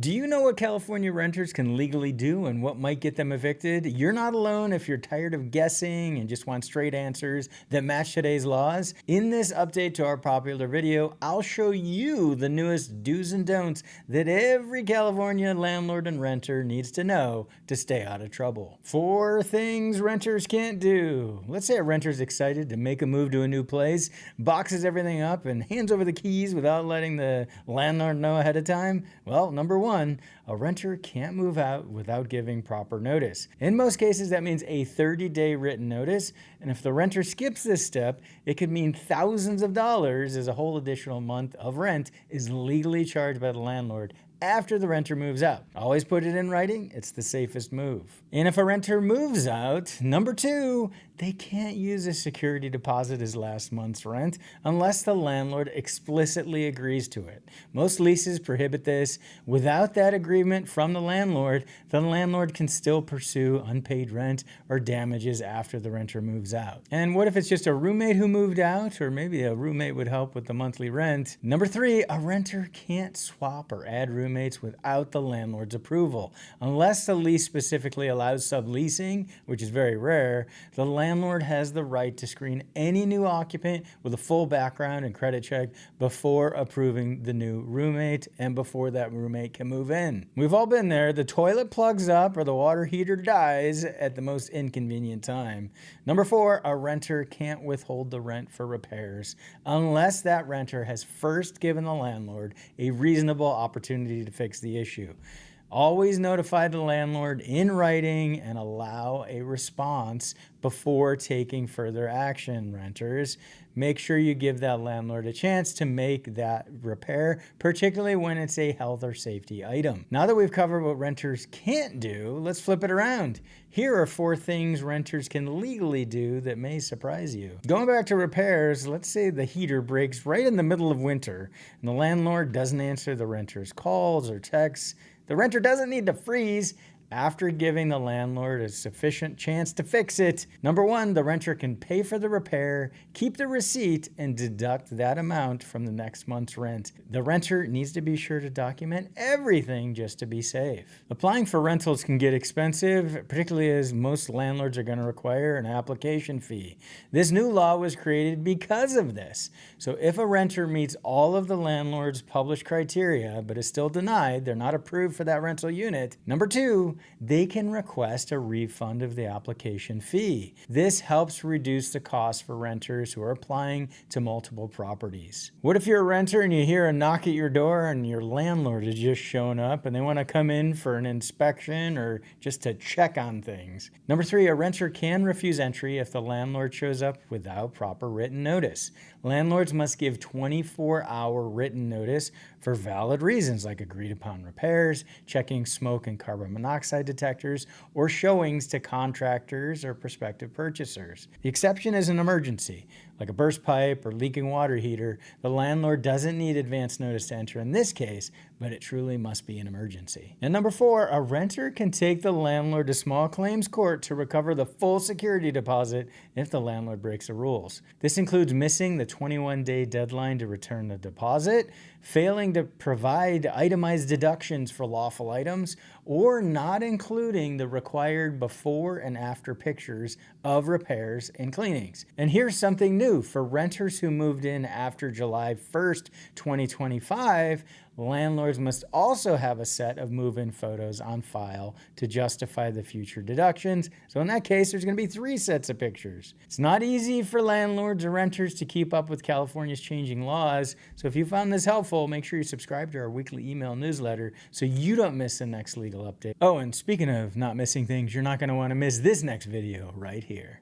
Do you know what California renters can legally do and what might get them evicted? You're not alone if you're tired of guessing and just want straight answers that match today's laws. In this update to our popular video, I'll show you the newest do's and don'ts that every California landlord and renter needs to know to stay out of trouble. 4 things renters can't do. Let's say a renter's excited to make a move to a new place, boxes everything up, and hands over the keys without letting the landlord know ahead of time. Well, number 1, a renter can't move out without giving proper notice. In most cases, that means a 30-day written notice, and if the renter skips this step, it could mean thousands of dollars as a whole additional month of rent is legally charged by the landlord after the renter moves out. Always put it in writing, it's the safest move. And if a renter moves out, number 2, they can't use a security deposit as last month's rent unless the landlord explicitly agrees to it. Most leases prohibit this. Without that agreement from the landlord can still pursue unpaid rent or damages after the renter moves out. And what if it's just a roommate who moved out, or maybe a roommate would help with the monthly rent? Number 3, a renter can't swap or add roommates without the landlord's approval. Unless the lease specifically allows subleasing, which is very rare, the landlord has the right to screen any new occupant with a full background and credit check before approving the new roommate and before that roommate can move in. We've all been there. The toilet plugs up or the water heater dies at the most inconvenient time. Number 4, a renter can't withhold the rent for repairs unless that renter has first given the landlord a reasonable opportunity to fix the issue. Always notify the landlord in writing and allow a response before taking further action, renters. Make sure you give that landlord a chance to make that repair, particularly when it's a health or safety item. Now that we've covered what renters can't do, let's flip it around. Here are 4 things renters can legally do that may surprise you. Going back to repairs, let's say the heater breaks right in the middle of winter and the landlord doesn't answer the renter's calls or texts. The renter doesn't need to freeze after giving the landlord a sufficient chance to fix it. Number 1, the renter can pay for the repair, keep the receipt, and deduct that amount from the next month's rent. The renter needs to be sure to document everything just to be safe. Applying for rentals can get expensive, particularly as most landlords are going to require an application fee. This new law was created because of this. So if a renter meets all of the landlord's published criteria but is still denied, they're not approved for that rental unit. Number 2, they can request a refund of the application fee. This helps reduce the cost for renters who are applying to multiple properties. What if you're a renter and you hear a knock at your door and your landlord has just shown up and they want to come in for an inspection or just to check on things? Number 3, a renter can refuse entry if the landlord shows up without proper written notice. Landlords must give 24-hour written notice for valid reasons like agreed upon repairs, checking smoke and carbon monoxide detectors, or showings to contractors or prospective purchasers. The exception is an emergency, like a burst pipe or leaking water heater. The landlord doesn't need advance notice to enter in this case, but it truly must be an emergency. And number 4, a renter can take the landlord to small claims court to recover the full security deposit if the landlord breaks the rules. This includes missing the 21-day deadline to return the deposit, failing to provide itemized deductions for lawful items, or not including the required before and after pictures of repairs and cleanings. And here's something new. For renters who moved in after July 1st, 2025, landlords must also have a set of move-in photos on file to justify the future deductions. So in that case, there's going to be 3 sets of pictures. It's not easy for landlords or renters to keep up with California's changing laws. So if you found this helpful, make sure you subscribe to our weekly email newsletter so you don't miss the next legal update. Oh, and speaking of not missing things, you're not going to want to miss this next video right here.